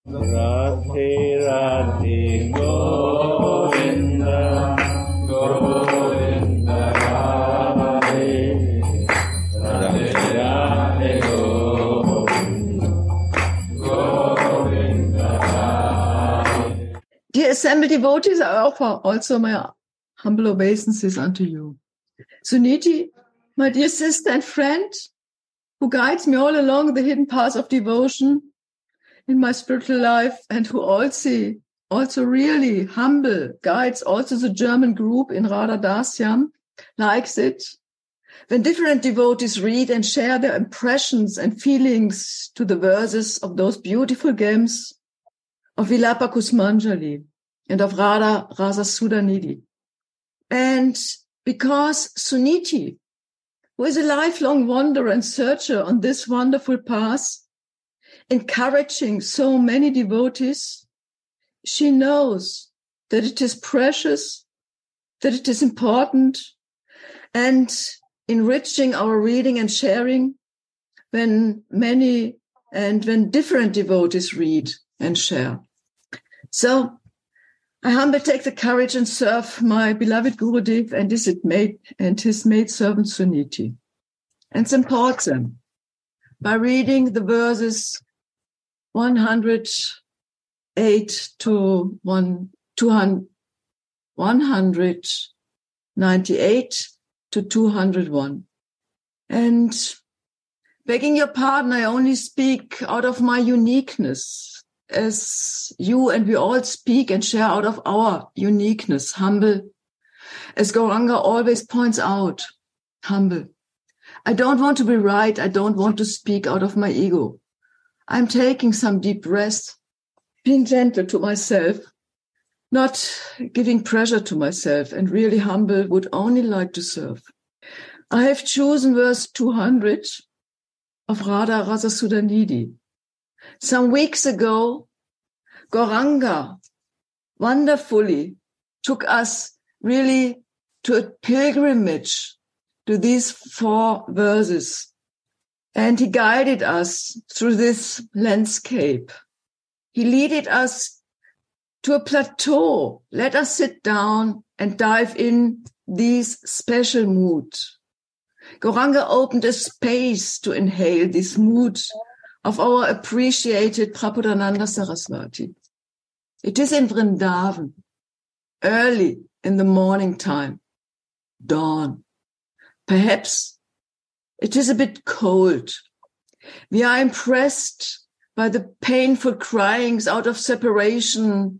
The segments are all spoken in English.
Radhe Radhe Govinda Govinda Radhe Radhe Radhe Govinda Govinda Radhe. Dear assembled devotees, I offer also my humble obeisances unto you. Sudhanidhi, my dear sister and friend, who guides me all along the hidden path of devotion in my spiritual life, and who also really humble guides also the German group in Radha Dasyam, likes it when different devotees read and share their impressions and feelings to the verses of those beautiful gems of Vilapa Kusmanjali and of Radha Rasa Sudhanidhi. And because Sudhanidhi, who is a lifelong wanderer and searcher on this wonderful path, encouraging so many devotees, she knows that it is precious, that it is important, and enriching our reading and sharing when different devotees read and share. So I humbly take the courage and serve my beloved Gurudev and his maidservant Sudhanidhi, and support them by reading the verses 108 to 198 to 201. And begging your pardon, I only speak out of my uniqueness, as you and we all speak and share out of our uniqueness, humble. As Gauranga always points out, humble. I don't want to be right. I don't want to speak out of my ego. I'm taking some deep breaths, being gentle to myself, not giving pressure to myself, and really humble, would only like to serve. I have chosen verse 200 of Radha Rasa Sudhanidhi. Some weeks ago, Gauranga wonderfully took us really to a pilgrimage to these 4 verses. And he guided us through this landscape. He leaded us to a plateau. Let us sit down and dive in these special mood. Gauranga opened a space to inhale this mood of our appreciated Prabodhananda Saraswati. It is in Vrindavan, early in the morning time, dawn. Perhaps it is a bit cold. We are impressed by the painful cryings out of separation.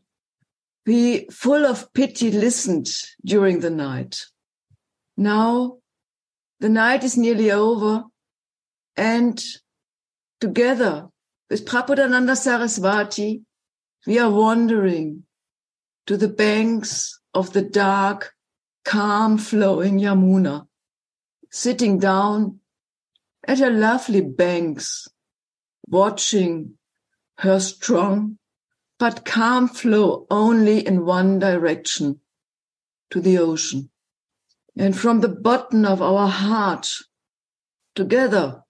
We, full of pity, listened during the night. Now, the night is nearly over, and together with Prabodhananda Saraswati, we are wandering to the banks of the dark, calm flowing Yamuna, sitting down at her lovely banks, watching her strong but calm flow only in one direction, to the ocean. And from the bottom of our heart, together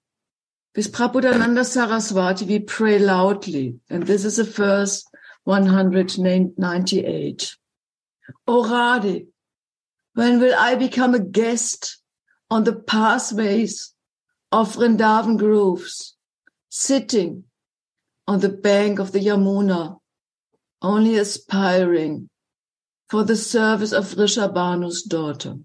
with Prabodhananda Saraswati, we pray loudly. And this is the verse 198. O Radhe, when will I become a guest on the pathways of Vrindavan groves, sitting on the bank of the Yamuna, only aspiring for the service of Rishabhanu's daughter?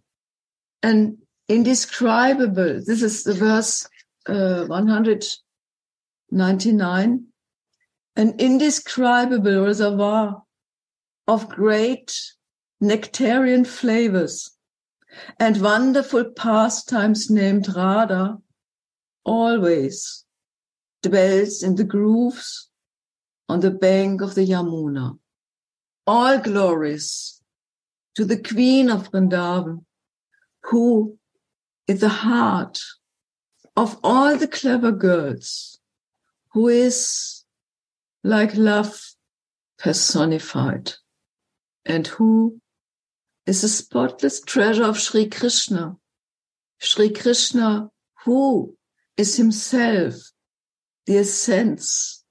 An indescribable, this is the verse 199, an indescribable reservoir of great nectarian flavors and wonderful pastimes named Radha always dwells in the grooves on the bank of the Yamuna. All glories to the Queen of Vrindavan, who is the heart of all the clever girls, who is like love personified, and who is the spotless treasure of Sri Krishna. Sri Krishna, who is himself the essence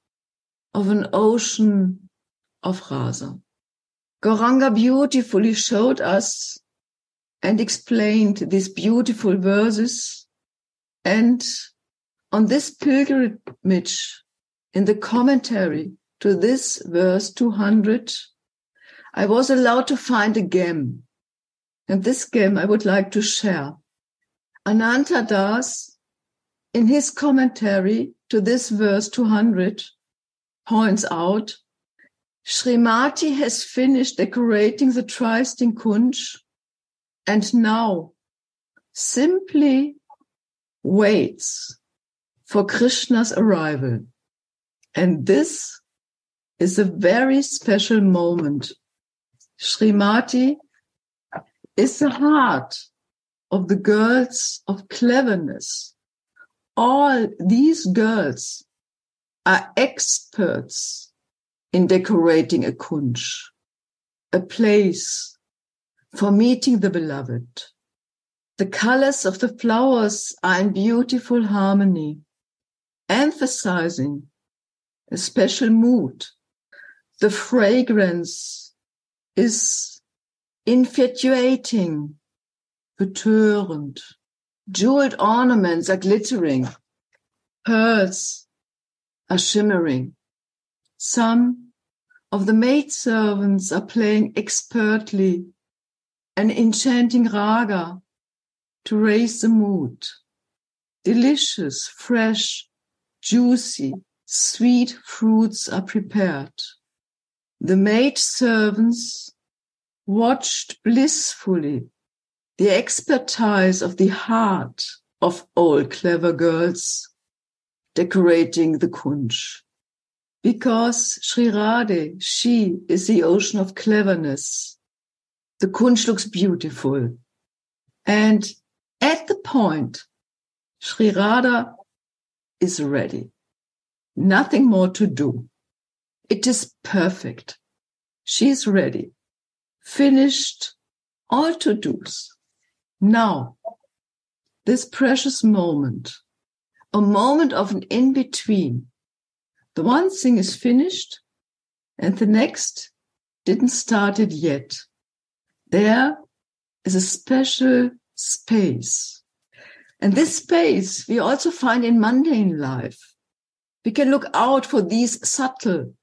of an ocean of Rasa. Gauranga beautifully showed us and explained these beautiful verses. And on this pilgrimage, in the commentary to this verse 200, I was allowed to find a gem. And this gem I would like to share. Ananta Das, in his commentary to this verse 200, points out, Srimati has finished decorating the Tristing Kunj and now simply waits for Krishna's arrival. And this is a very special moment. Srimati is the heart of the girls of cleverness. All these girls are experts in decorating a kunj, a place for meeting the beloved. The colors of the flowers are in beautiful harmony, emphasizing a special mood. The fragrance is infatuating, betörend. Jeweled ornaments are glittering. Pearls are shimmering. Some of the maidservants are playing expertly an enchanting raga to raise the mood. Delicious, fresh, juicy, sweet fruits are prepared. The maidservants watched blissfully the expertise of the heart of all clever girls decorating the kunj. Because Sri Radha, she is the ocean of cleverness. The kunj looks beautiful. And at the point, Sri Radha is ready. Nothing more to do. It is perfect. She is ready. Finished all to-dos. Now, this precious moment, a moment of an in-between. The one thing is finished and the next didn't start it yet. There is a special space. And this space we also find in mundane life. We can look out for these subtle,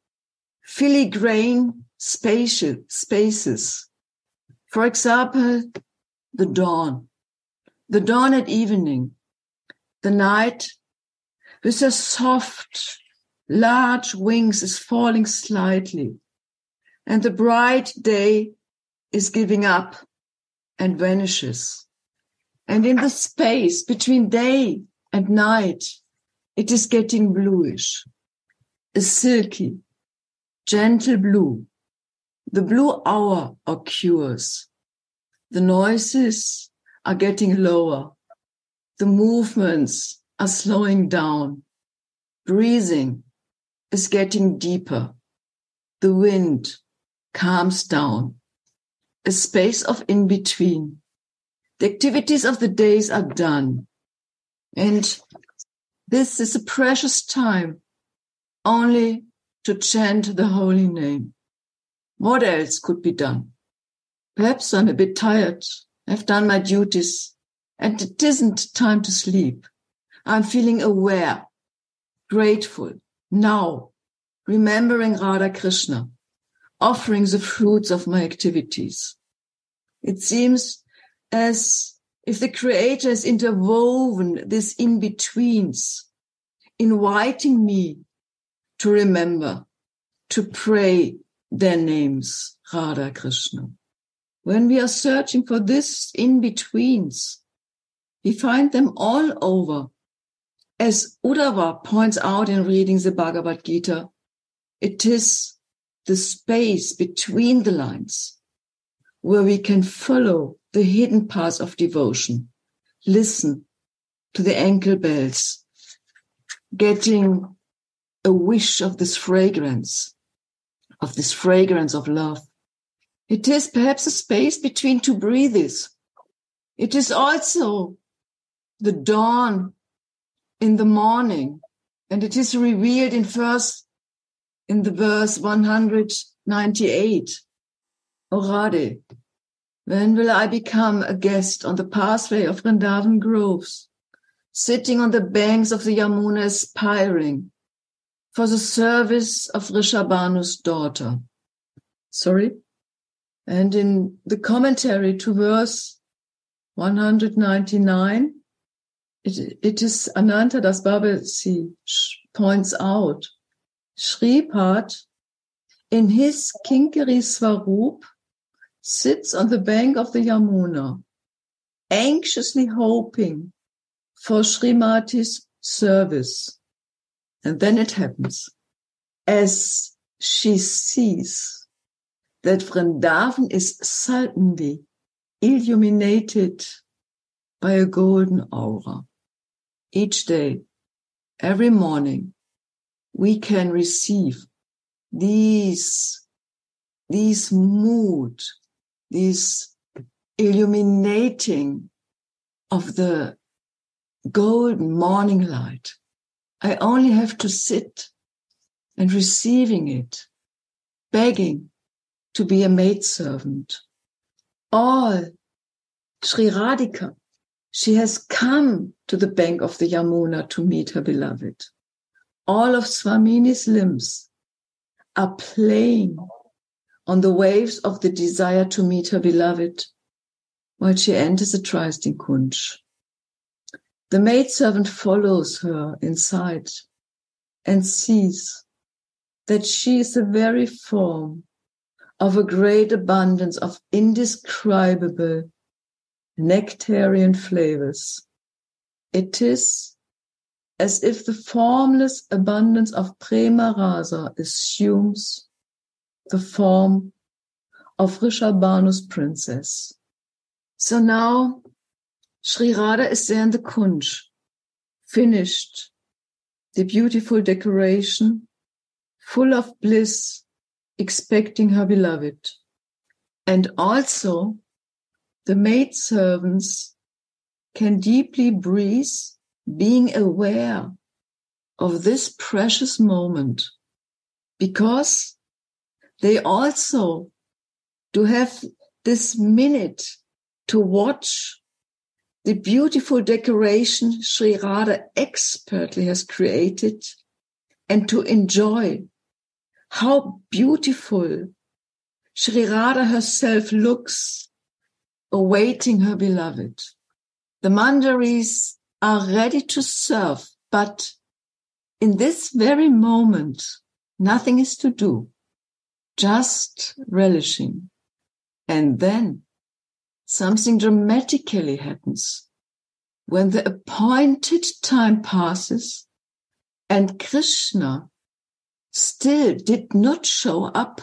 filigrane spaces. For example, the dawn at evening, the night with her soft, large wings is falling slightly, and the bright day is giving up and vanishes. And in the space between day and night, it is getting bluish, a silky, gentle blue. The blue hour occurs. The noises are getting lower. The movements are slowing down. Breathing is getting deeper. The wind calms down. A space of in-between. The activities of the days are done. And this is a precious time only to chant the holy name. What else could be done? Perhaps I'm a bit tired. I've done my duties and it isn't time to sleep. I'm feeling aware, grateful, now, remembering Radha Krishna, offering the fruits of my activities. It seems as if the Creator has interwoven these in-betweens, inviting me to remember, to pray their names, Radha Krishna. When we are searching for this in-betweens, we find them all over. As Uddhava points out in reading the Bhagavad Gita, it is the space between the lines where we can follow the hidden paths of devotion, listen to the ankle bells, getting a wish of this fragrance of love. It is perhaps a space between two breathes. It is also the dawn in the morning, and it is revealed in first in the verse 198. O Radhe, when will I become a guest on the pathway of Vrindavan groves, sitting on the banks of the Yamuna aspiring for the service of Rishabhanu's daughter? Sorry. And in the commentary to verse 199, it is Ananta Das Babasi points out, Shripad, in his Kinkari Swarup, sits on the bank of the Yamuna, anxiously hoping for Srimati's service. And then it happens, as she sees that Vrindavan is suddenly illuminated by a golden aura. Each day, every morning, we can receive these mood, these illuminating of the golden morning light. I only have to sit and receiving it, begging to be a maidservant. All Sri Radhika, she has come to the bank of the Yamuna to meet her beloved. All of Swamini's limbs are playing on the waves of the desire to meet her beloved while she enters the trysting kunj. The maidservant follows her inside and sees that she is the very form of a great abundance of indescribable nectarian flavors. It is as if the formless abundance of Prema Rasa assumes the form of Rishabhanu's princess. So now Sri Radha is there in the kunj, finished the beautiful decoration, full of bliss, expecting her beloved. And also the maidservants can deeply breathe, being aware of this precious moment, because they also do have this minute to watch the beautiful decoration Sri Radha expertly has created and to enjoy how beautiful Sri Radha herself looks, awaiting her beloved. The manjaris are ready to serve, but in this very moment, nothing is to do, just relishing. And then something dramatically happens. When the appointed time passes and Krishna still did not show up,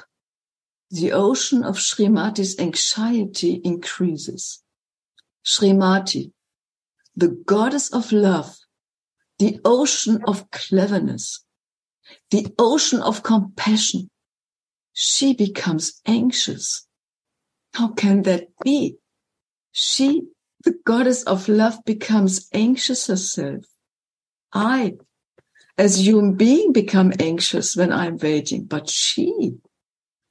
the ocean of Srimati's anxiety increases. Srimati, the goddess of love, the ocean of cleverness, the ocean of compassion, she becomes anxious. How can that be? She, the goddess of love, becomes anxious herself. I, as a human being, become anxious when I'm waiting, but she,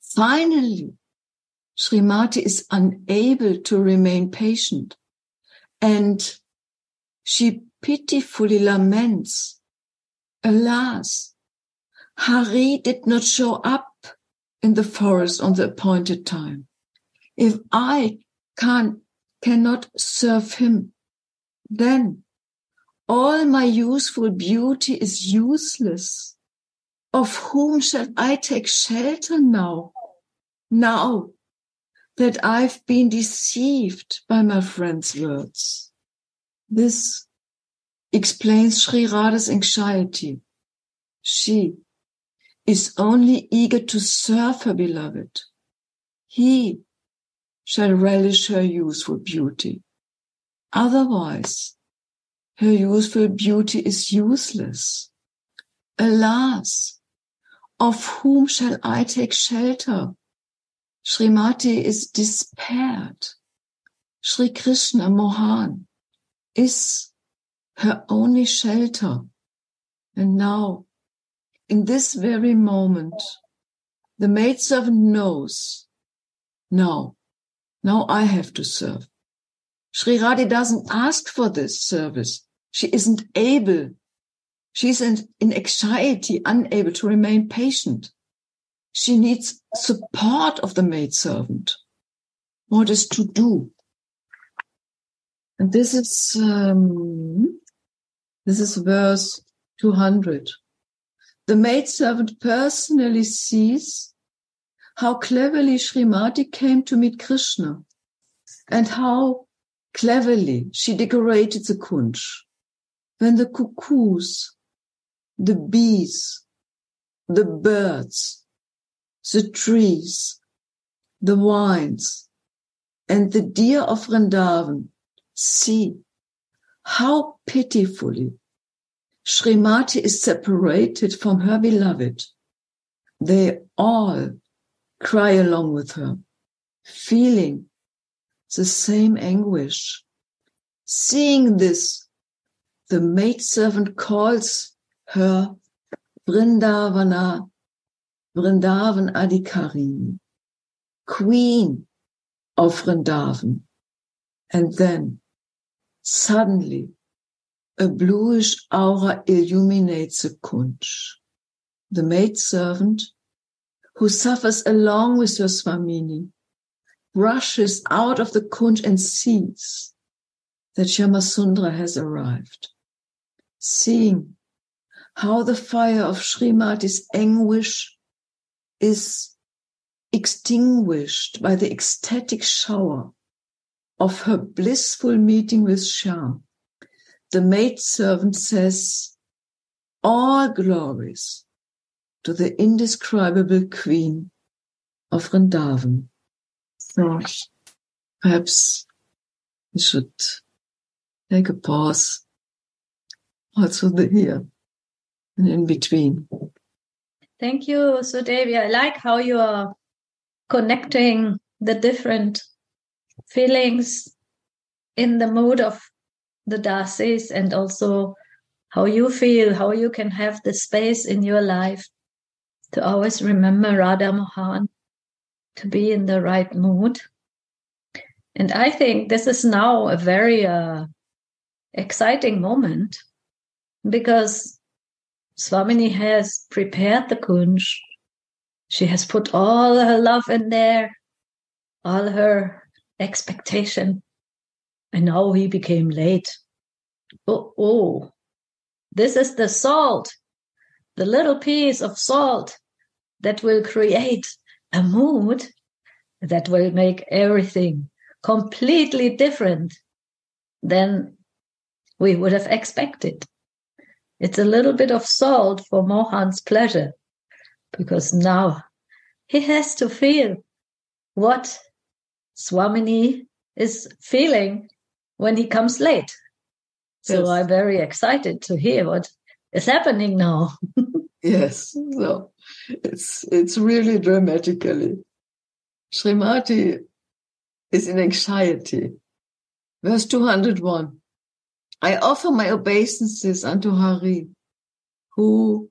finally, Srimati is unable to remain patient, and she pitifully laments, alas, Hari did not show up in the forest on the appointed time. If I cannot serve him, then all my useful beauty is useless. Of whom shall I take shelter now? Now that I've been deceived by my friend's words. This explains Sri Radha's anxiety. She is only eager to serve her beloved. He shall relish her youthful beauty. Otherwise, her youthful beauty is useless. Alas, of whom shall I take shelter? Srimati is despaired. Sri Krishna Mohan is her only shelter. And now in this very moment, the maidservant knows, now I have to serve. Sri Radha doesn't ask for this service. She isn't able. She's in anxiety, unable to remain patient. She needs support of the maidservant. What is to do? And this is verse 200. The maidservant personally sees how cleverly Srimati came to meet Krishna and how cleverly she decorated the kunj. When the cuckoos, the bees, the birds, the trees, the vines, and the deer of Vrindavan see how pitifully Srimati is separated from her beloved, they all cry along with her, feeling the same anguish. Seeing this, the maidservant calls her Vrindavan Adhikarini, Queen of Vrindavan. And then, suddenly, a bluish aura illuminates the kunj. The maidservant, who suffers along with her Swamini, rushes out of the kunj and sees that Shyamasundara has arrived. Seeing how the fire of Srimati's anguish is extinguished by the ecstatic shower of her blissful meeting with Shyam, the maidservant says, all glories to the indescribable Queen of Vrindavan. So perhaps we should take a pause also here and in between. Thank you, Sudhavidhi. I like how you are connecting the different feelings in the mood of the dasis and also how you feel, how you can have the space in your life to always remember Radha Mohan, to be in the right mood. And I think this is now a very exciting moment because Swamini has prepared the kunj. She has put all her love in there, all her expectation. And now he became late. Oh, this is the salt, the little piece of salt that will create a mood that will make everything completely different than we would have expected. It's a little bit of salt for Mohan's pleasure, because now he has to feel what Swamini is feeling when he comes late. So yes. I'm very excited to hear what is happening now. Yes, so it's really dramatically. Srimati is in anxiety. Verse 201. I offer my obeisances unto Hari, who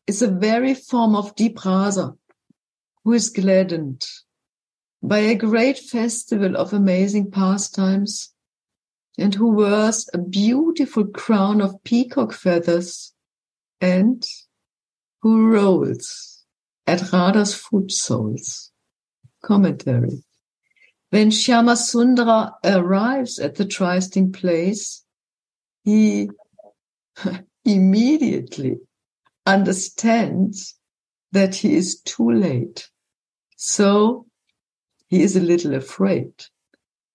is a very form of deep rasa, who is gladdened by a great festival of amazing pastimes, and who wears a beautiful crown of peacock feathers, and who rolls at Radha's foot soles. Commentary. When Shyamasundara arrives at the trysting place, he immediately understands that he is too late. So he is a little afraid.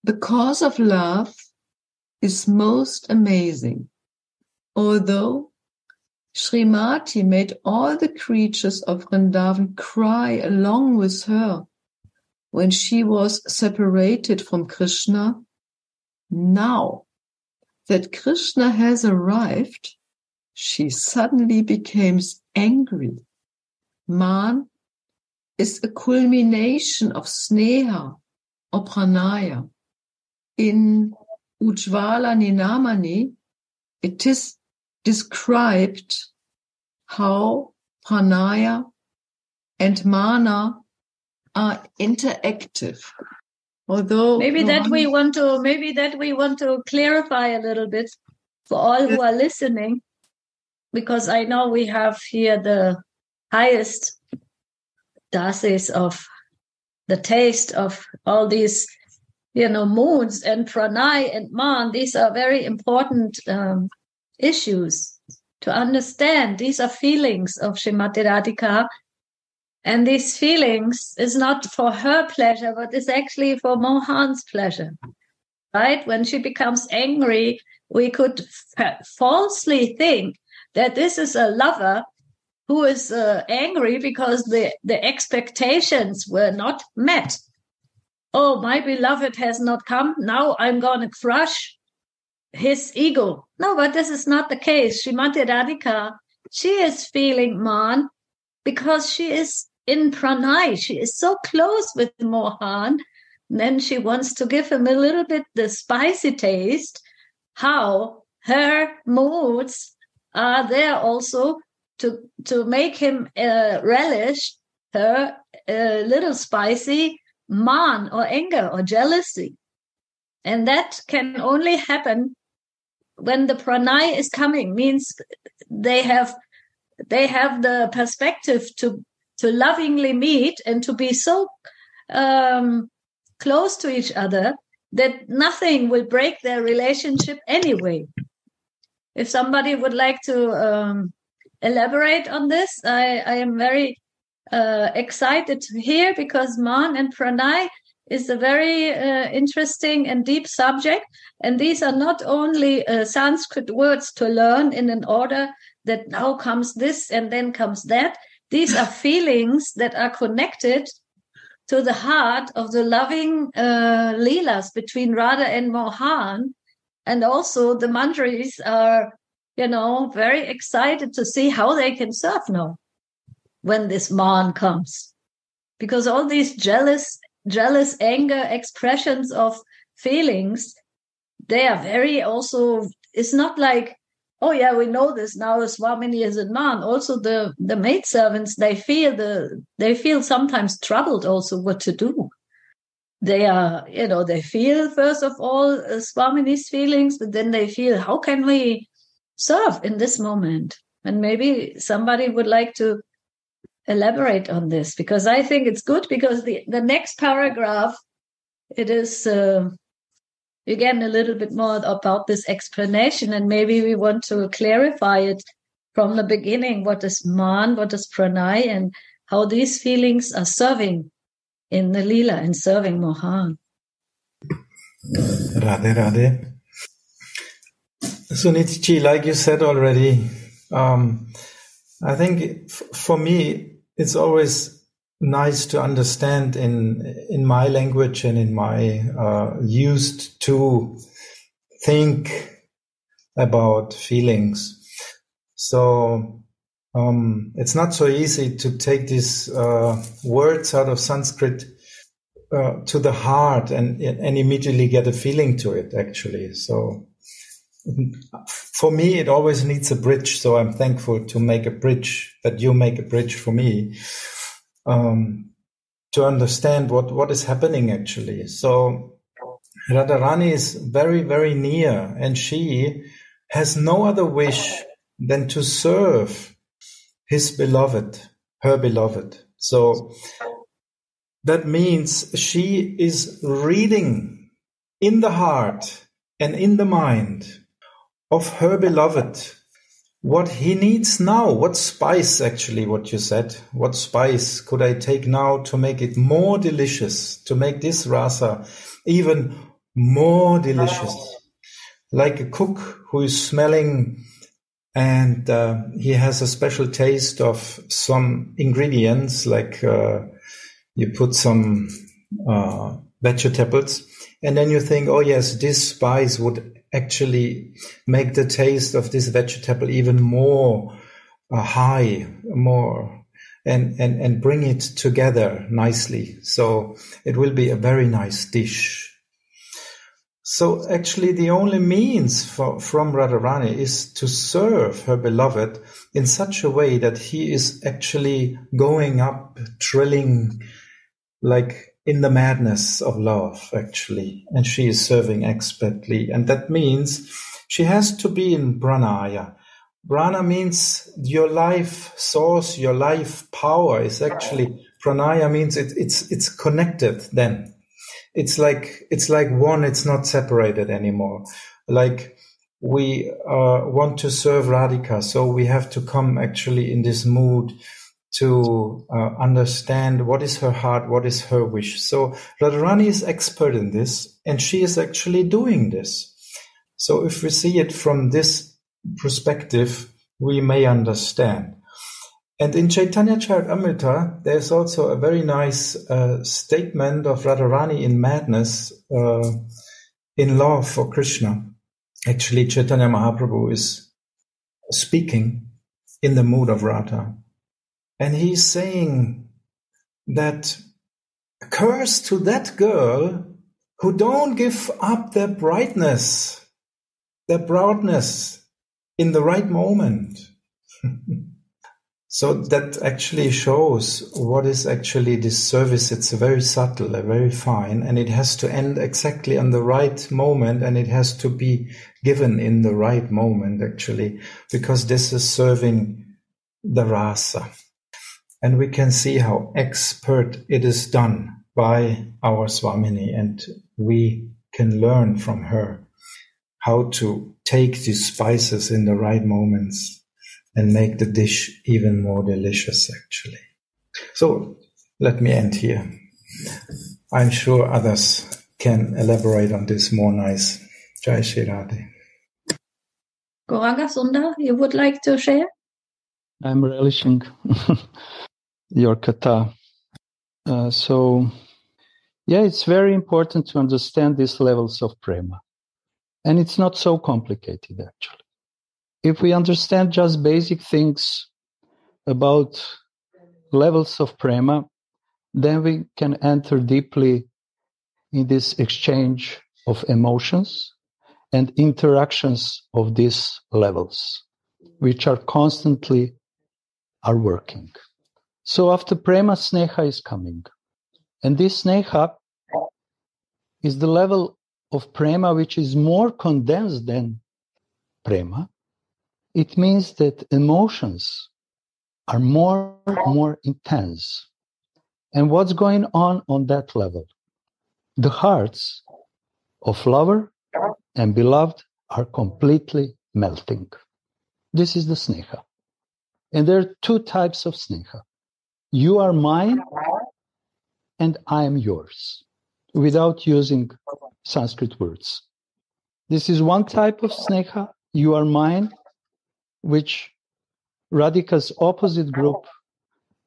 The cause of love is most amazing. Although Srimati made all the creatures of Vrindavan cry along with her when she was separated from Krishna, now that Krishna has arrived, she suddenly becomes angry. Man is a culmination of sneha or pranaya. In Ujjvala Ninamani, it is described how pranaya, and mana are interactive. Although maybe that we want to clarify a little bit for all who are listening, because I know we have here the highest dasis of the taste of all these, moods, and pranay and man. These are very important issues to understand. These are feelings of Srimati Radhika. And these feelings is not for her pleasure, but it's actually for Mohan's pleasure, right? When she becomes angry, we could falsely think that this is a lover who is angry because the expectations were not met. Oh, my beloved has not come. Now I'm going to crush his ego. No, but this is not the case. Srimati Radhika, she is feeling man because she is in pranay. She is so close with Mohan. And then she wants to give him a little bit the spicy taste, how her moods are there also to make him relish her little spicy man or anger or jealousy. And that can only happen when the pranay is coming, means they have the perspective to lovingly meet and to be so close to each other that nothing will break their relationship anyway. If somebody would like to elaborate on this, I am very excited to hear, because man and pranay is a very interesting and deep subject. And these are not only Sanskrit words to learn in an order that now comes this and then comes that. These are feelings that are connected to the heart of the loving leelas between Radha and Mohan. And also the manjaris are, very excited to see how they can serve now when this man comes. Because all these jealous anger expressions of feelings, they are very also, it's not like, oh yeah, we know this now, Swamini is a man. Also the maidservants, they feel sometimes troubled also what to do. They are, they feel first of all Swamini's feelings, but then they feel, how can we serve in this moment? And maybe somebody would like to elaborate on this, because I think it's good, because the next paragraph, it is again a little bit more about this explanation, and maybe we want to clarify it from the beginning. What is man, what is pranay, and how these feelings are serving in the Leela and serving Mohan. Radhe Radhe. Sudhanidhi, like you said already, I think for me it's always nice to understand in my language and in my used to think about feelings. So it's not so easy to take these words out of Sanskrit to the heart and immediately get a feeling to it, actually. So for me, it always needs a bridge. So I'm thankful to make a bridge, that you make a bridge for me, to understand what is happening actually. So Radharani is very, very near, and she has no other wish than to serve his beloved, her beloved. So that means she is reading in the heart and in the mind of her beloved what he needs now. What spice, actually, what you said, what spice could I take now to make it more delicious, to make this rasa even more delicious? Like a cook who is smelling and he has a special taste of some ingredients, like you put some vegetables, and then you think, oh yes, this spice would actually make the taste of this vegetable even more high, more, and bring it together nicely. So it will be a very nice dish. So actually the only means from Radharani is to serve her beloved in such a way that he is actually going up, trilling like in the madness of love, actually. And she is serving expertly. And that means she has to be in pranaya. Prana means your life source, your life power is actually, pranaya means it's connected then. It's like one, it's not separated anymore. Like we want to serve Radhika, so we have to come actually in this mood to understand what is her heart, what is her wish. So Radharani is expert in this, and she is actually doing this. So if we see it from this perspective, we may understand. And in Chaitanya Charitamrita, there's also a very nice statement of Radharani in madness, in love for Krishna. Actually, Chaitanya Mahaprabhu is speaking in the mood of Radha. And he's saying that curse to that girl who don't give up their brightness, their proudness in the right moment. So that actually shows what is actually this service. It's very subtle, very fine, and it has to end exactly on the right moment, and it has to be given in the right moment, actually, because this is serving the rasa. And we can see how expert it is done by our Swamini, and we can learn from her how to take these spices in the right moments and make the dish even more delicious, actually. So let me end here. I'm sure others can elaborate on this more nice. Jai Shri Radhe. Gauranga Sundar, you would like to share? I'm relishing your katha. It's very important to understand these levels of prema. And it's not so complicated, actually. If we understand just basic things about levels of prema, then we can enter deeply in this exchange of emotions and interactions of these levels, which are constantly working. So after prema, sneha is coming. And this sneha is the level of prema which is more condensed than prema. It means that emotions are more intense. And what's going on that level? The hearts of lover and beloved are completely melting. This is the sneha. And there are two types of sneha. You are mine and I am yours, without using Sanskrit words. This is one type of sneha, you are mine, which Radhika's opposite group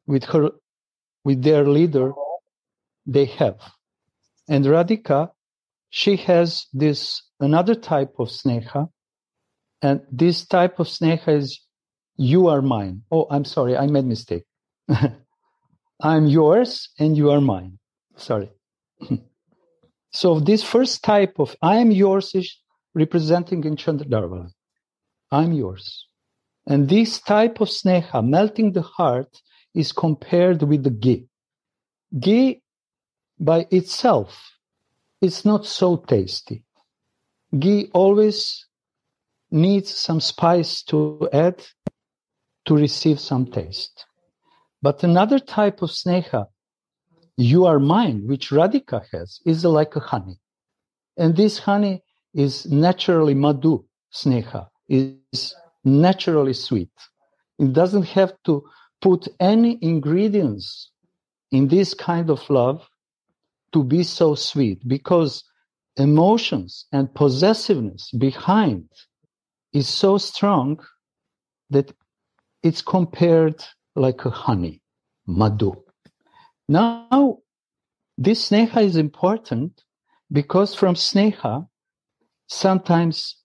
with their leader, they have. And Radhika, she has this another type of sneha, and this type of sneha is you are mine. Oh, I'm sorry, I made a mistake. I'm yours and you are mine. Sorry. So this first type of I am yours is representing in Chandradarvala. I'm yours. And this type of sneha, melting the heart, is compared with the ghee. Ghee by itself is not so tasty. Ghee always needs some spice to add to receive some taste. But another type of sneha, you are mine, which Radhika has, is like a honey. And this honey is naturally madhu sneha, is naturally sweet. It doesn't have to put any ingredients in this kind of love to be so sweet, because emotions and possessiveness behind is so strong that it's compared like a honey, madhu. Now, this sneha is important because from sneha, sometimes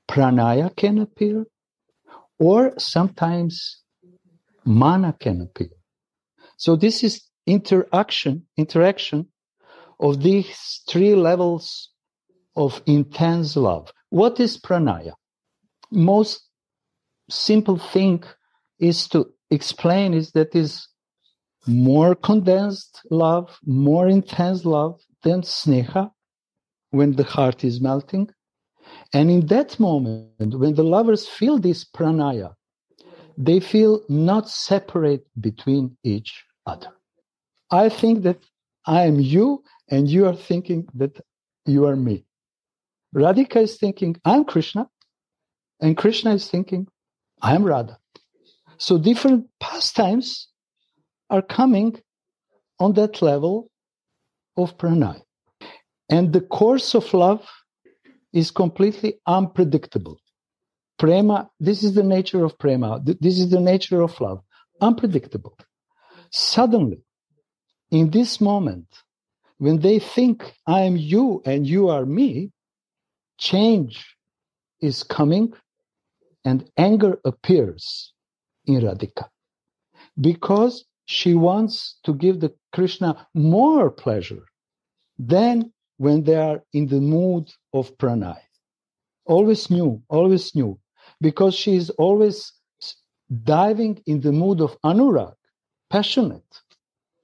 pranaya can appear, or sometimes mana can appear. So this is interaction of these three levels of intense love. What is pranaya? Most simple thing is to explain is that is more condensed love, more intense love than sneha, when the heart is melting. And in that moment, when the lovers feel this pranaya, they feel not separate between each other. I think that I am you, and you are thinking that you are me. Radhika is thinking, I'm Krishna, and Krishna is thinking, I'm Radha. So different pastimes are coming on that level of pranay. And the course of love is completely unpredictable. Prema, this is the nature of prema. This is the nature of love. Unpredictable. Suddenly, in this moment, when they think I am you and you are me, change is coming and anger appears in Radhika. Because she wants to give the Krishna more pleasure than when they are in the mood of pranay. Always new. Because she is always diving in the mood of anurag, passionate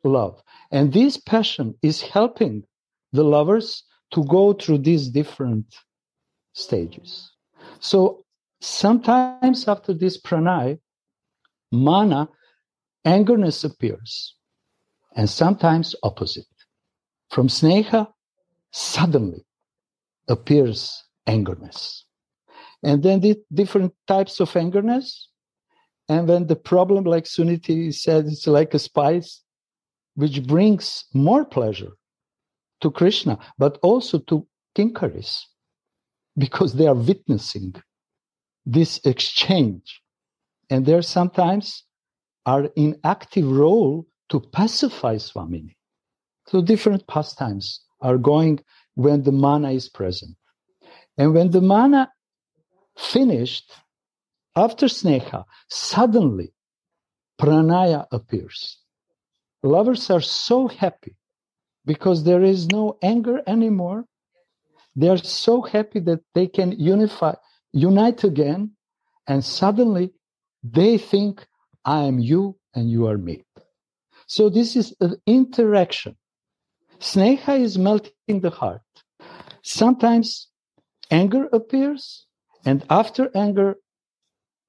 love. And this passion is helping the lovers to go through these different stages. So sometimes after this pranay, mana, angerness appears. And sometimes opposite. From sneha, suddenly appears angerness. And then the different types of angerness. And then the problem, like Sudhanidhi said, it's like a spice, which brings more pleasure to Krishna, but also to kinkaris, because they are witnessing this exchange. And they sometimes are in active role to pacify Swamini. So different pastimes are going when the mana is present. And when the mana finished, after sneha, suddenly pranaya appears. Lovers are so happy because there is no anger anymore. They are so happy that they can unite again, and suddenly they think, I am you and you are me. So this is an interaction. Sneha is melting the heart. Sometimes anger appears, and after anger,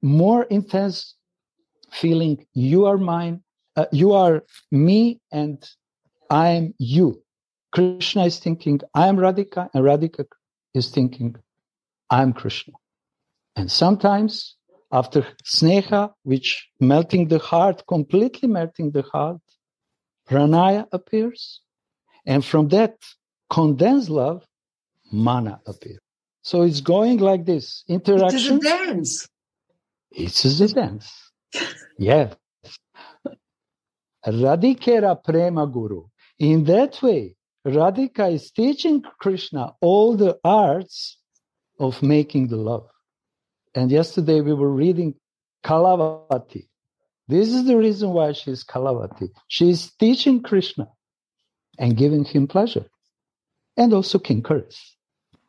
more intense feeling, you are mine, you are me, and I am you. Krishna is thinking, I am Radhika, and Radhika is thinking, I am Krishna. And sometimes, after sneha, which melting the heart, completely melting the heart, pranaya appears, and from that condensed love, mana appears. So it's going like this. Interaction. It is a dance. It is a dance. Yes. Radhikera prema guru. In that way, Radhika is teaching Krishna all the arts of making the love. And yesterday we were reading Kalavati. This is the reason why she is Kalavati. She is teaching Krishna and giving him pleasure. And also kinkaris.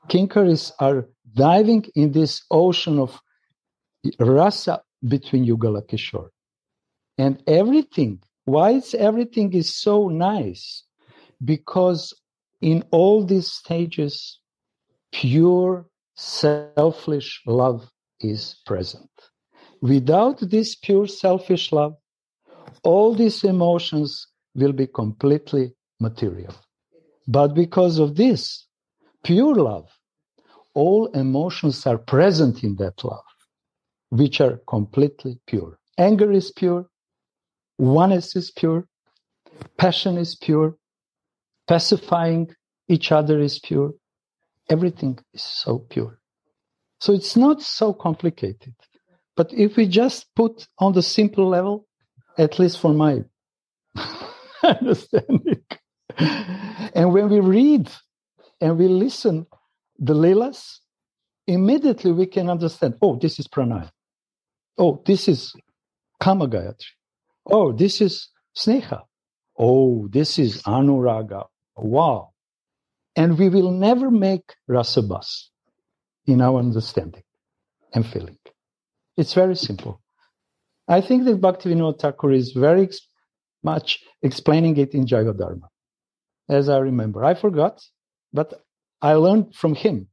Kinkaris are diving in this ocean of rasa between Yugala Kishore. And everything, why everything is so nice? Because in all these stages, pure selfish love is present. Without this pure selfish love, all these emotions will be completely material. But because of this pure love, all emotions are present in that love, which are completely pure. Anger is pure, oneness is pure, passion is pure, pacifying each other is pure. Everything is so pure. So it's not so complicated. But if we just put on the simple level, at least for my understanding, and when we read and we listen the Leelas, immediately we can understand, oh, this is pranaya. Oh, this is Kama Gayatri. Oh, this is Sneha. Oh, this is Anuraga. Wow. And we will never make Rasa bus in our understanding and feeling. It's very simple. I think that Bhaktivinoda Thakur is very much explaining it in Jaiva Dharma, as I remember. I forgot, but I learned from him,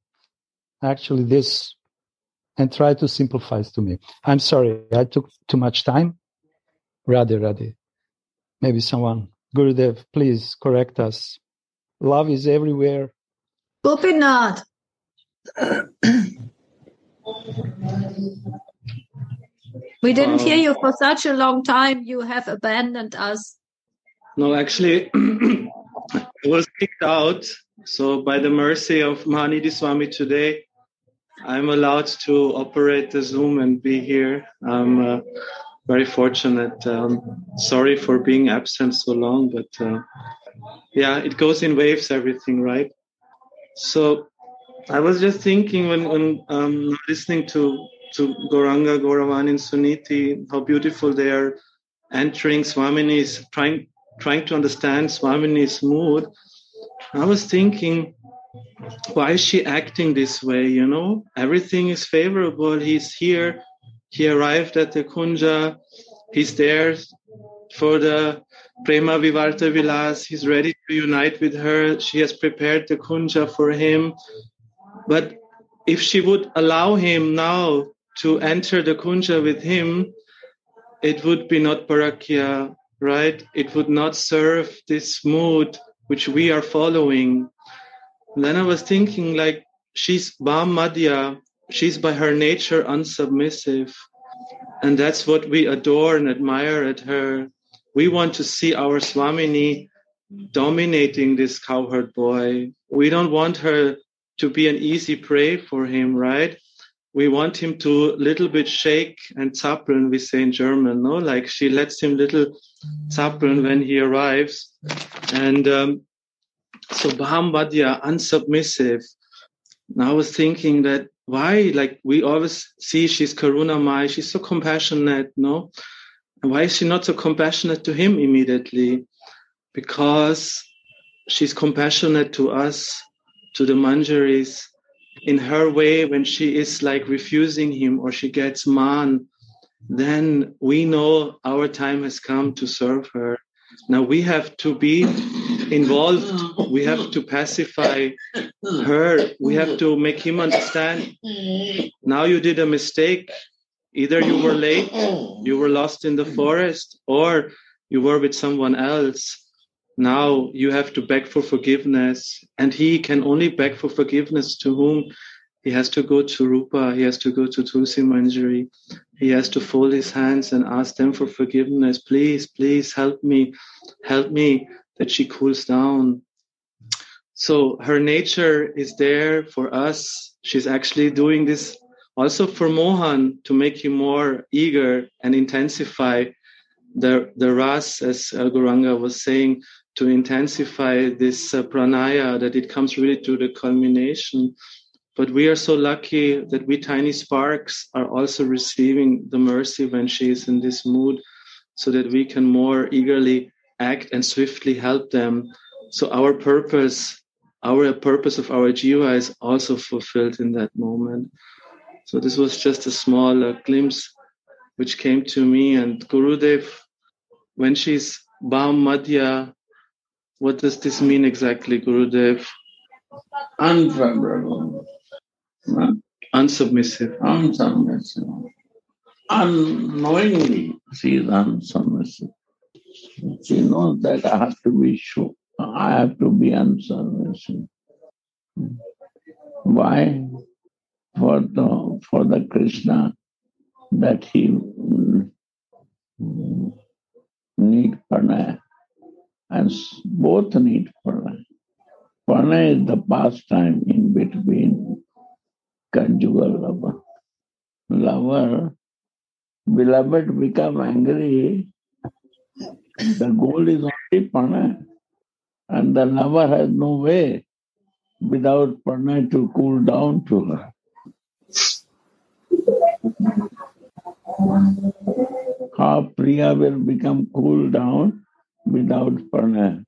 actually, this, and tried to simplify it to me. I'm sorry, I took too much time. Radhe. Maybe someone, Gurudev, please correct us. Love is everywhere. Gopinath. We didn't hear you for such a long time. You have abandoned us. No, actually, I was kicked out. So by the mercy of Mahanidhi Swami today, I'm allowed to operate the Zoom and be here. I'm very fortunate. Sorry for being absent so long, but yeah, it goes in waves, everything, right? So I was just thinking when listening to Gauranga, Gauravani, and Suniti, how beautiful they are entering Swamini's, trying to understand Swamini's mood. I was thinking, why is she acting this way? You know, everything is favorable. He's here. He arrived at the Kunja. He's there for the Prema Vivarta Vilas. He's ready to unite with her. She has prepared the Kunja for him. But if she would allow him now to enter the Kunja with him, it would be not Parakya, right? It would not serve this mood which we are following. And then I was thinking, like, she's Bham Madhya, she's by her nature unsubmissive. And that's what we adore and admire at her. We want to see our Swamini dominating this cowherd boy. We don't want her to be an easy prey for him, right? We want him to little bit shake and zappeln, we say in German, no? Like she lets him little zappeln when he arrives. And so Bham Madhya, unsubmissive. Now I was thinking that why, like we always see she's Karunamai, she's so compassionate, no? And why is she not so compassionate to him immediately? Because she's compassionate to us, to the Manjaris, in her way. When she is like refusing him or she gets man, then we know our time has come to serve her. Now we have to be involved. We have to pacify her. We have to make him understand. Now you did a mistake. Either you were late, you were lost in the forest, or you were with someone else. Now you have to beg for forgiveness. And he can only beg for forgiveness to whom? He has to go to Rupa. He has to go to Tulsi Manjari. He has to fold his hands and ask them for forgiveness. Please, please help me that she cools down. So her nature is there for us. She's actually doing this also for Mohan, to make him more eager and intensify the ras, as Gauranga was saying, to intensify this pranaya, that it comes really to the culmination. But we are so lucky that we tiny sparks are also receiving the mercy when she is in this mood, so that we can more eagerly act and swiftly help them. So our purpose of our jiva is also fulfilled in that moment. So this was just a small glimpse which came to me. And Gurudev, when she's Bham Madhya, what does this mean exactly, Gurudev? Unfavorable. Unsubmissive. Unknowingly, she is unsubmissive. She knows that I have to be sure. I have to be unsubmissive. Why? For the Krishna, that he need pranaya, and both need pranaya. Pranaya is the pastime in between conjugal lover. Beloved become angry. The goal is only pranaya, and the lover has no way without pranaya to cool down to her. How Priya will become cool down without pranaya.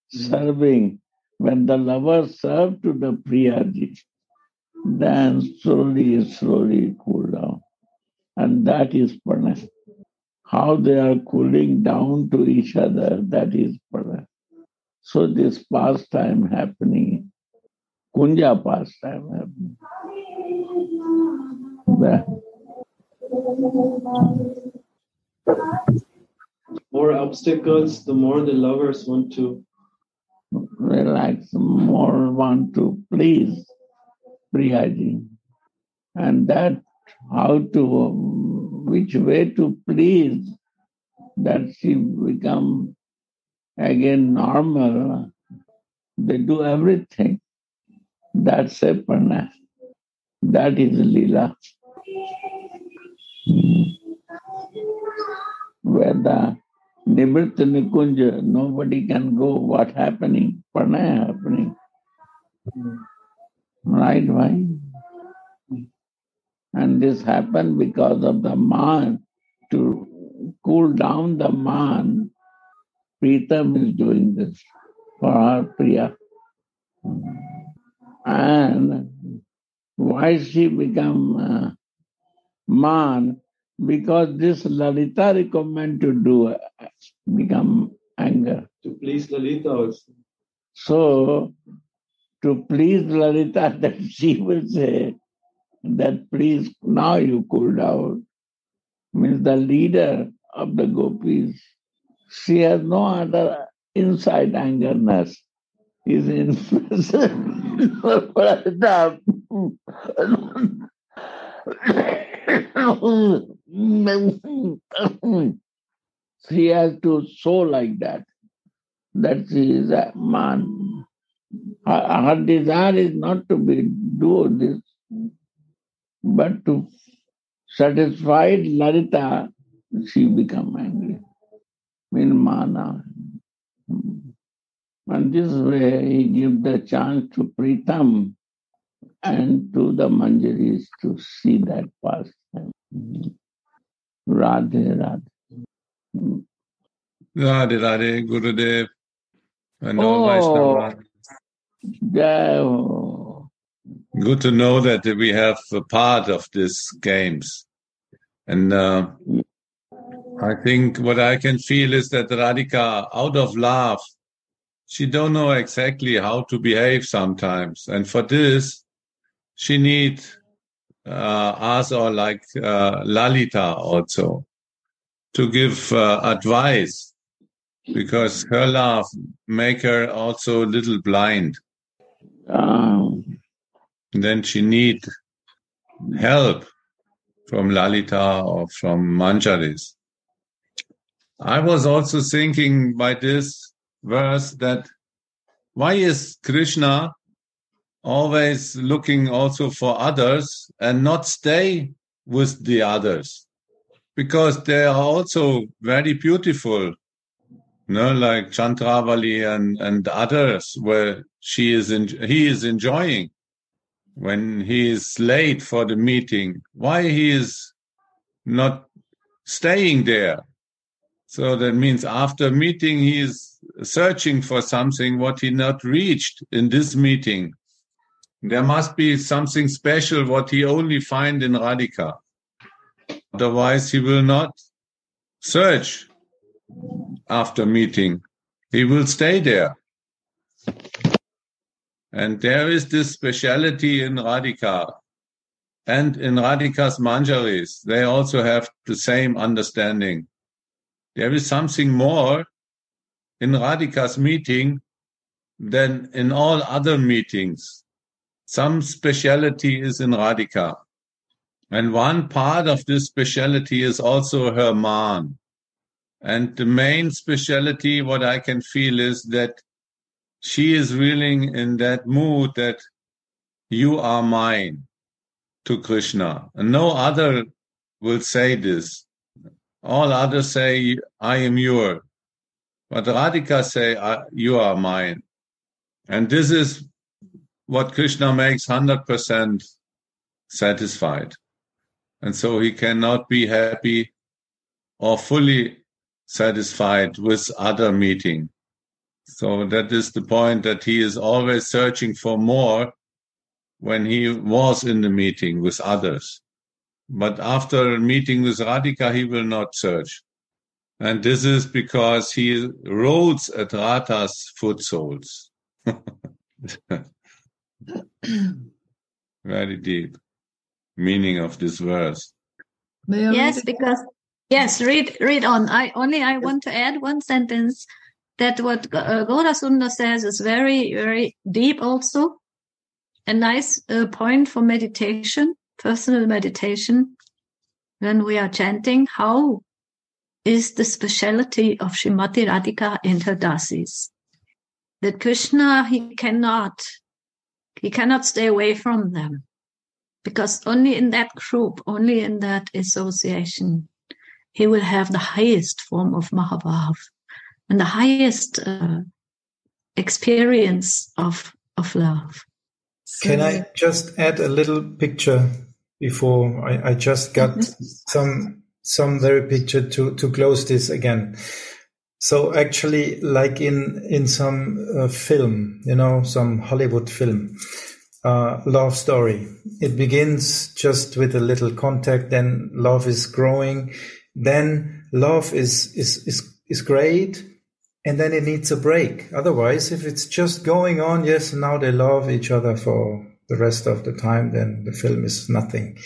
Serving When the lovers serve to the Priyaji, then slowly cool down. And that is pranay. How they are cooling down to each other, that is pranay. So this pastime happening, Kunja pastime happening. More obstacles, the more the lovers want to relax, more want to please Priyaji. And that which way to please, that she become again normal. They do everything. That's a pranay. That is Leela. Where the Nivritta Nikunja, nobody can go. What happening? Pranay happening. Right, why? And this happened because of the man. To cool down the man, Pritam is doing this for her Priya. And why she become man? Because this Lalita recommend to do become anger. To please Lalita also. So, to please Lalita, that she will say that please now you cool down. Means the leader of the gopis, she has no other inside angerness. Is in she has to show like that she is a man. Her desire is not to do this, but to satisfy Lalita, she become angry. Mana. And this way he gives the chance to Pritam and to the Manjaris to see that pastime. Radhe, Radhe. Radhe, Radhe, Gurudev. And all Vaishnava. Good to know that we have a part of these games. And I think what I can feel is that Radhika, out of love, she don't know exactly how to behave sometimes. And for this, she needs us or like Lalita also to give advice, because her love make her also a little blind. Then she need help from Lalita or from Manjaris. I was also thinking by this verse that why is Krishna always looking also for others and not stay with the others? Because they are also very beautiful, like Chandravali and others, where he is enjoying. When he is late for the meeting, why he is not staying there? So that means after meeting, he is searching for something what he not reached in this meeting. There must be something special what he only find in Radhika. Otherwise, he will not search after meeting. He will stay there. And there is this speciality in Radhika. And in Radhika's Manjaris, they also have the same understanding. There is something more in Radhika's meeting than in all other meetings. Some speciality is in Radhika. And one part of this speciality is also her man. And the main speciality, what I can feel, is that she is really in that mood that you are mine to Krishna. And no other will say this. All others say, I am yours. But Radhika say, you are mine. And this is what Krishna makes 100% satisfied. And so he cannot be happy or fully satisfied with other meeting. So that is the point, that he is always searching for more when he was in the meeting with others. But after meeting with Radhika, he will not search. And this is because he rolls at Radha's foot soles. Very deep meaning of this verse. Yes, because read on. I want to add one sentence, that what Gaurasundar says is very, very deep also. A nice point for meditation, personal meditation, when we are chanting. How is the speciality of Srimati Radhika and her dasis? That Krishna, he cannot stay away from them, because only in that group, only in that association, he will have the highest form of Mahabhav and the highest experience of love. Can I just add a little picture before I just got some very picture to close this again. So actually, like in some film, some Hollywood film, love story, it begins just with a little contact, then love is growing, then love is great, and then it needs a break. Otherwise, if it's just going on, yes, now they love each other for the rest of the time, then the film is nothing.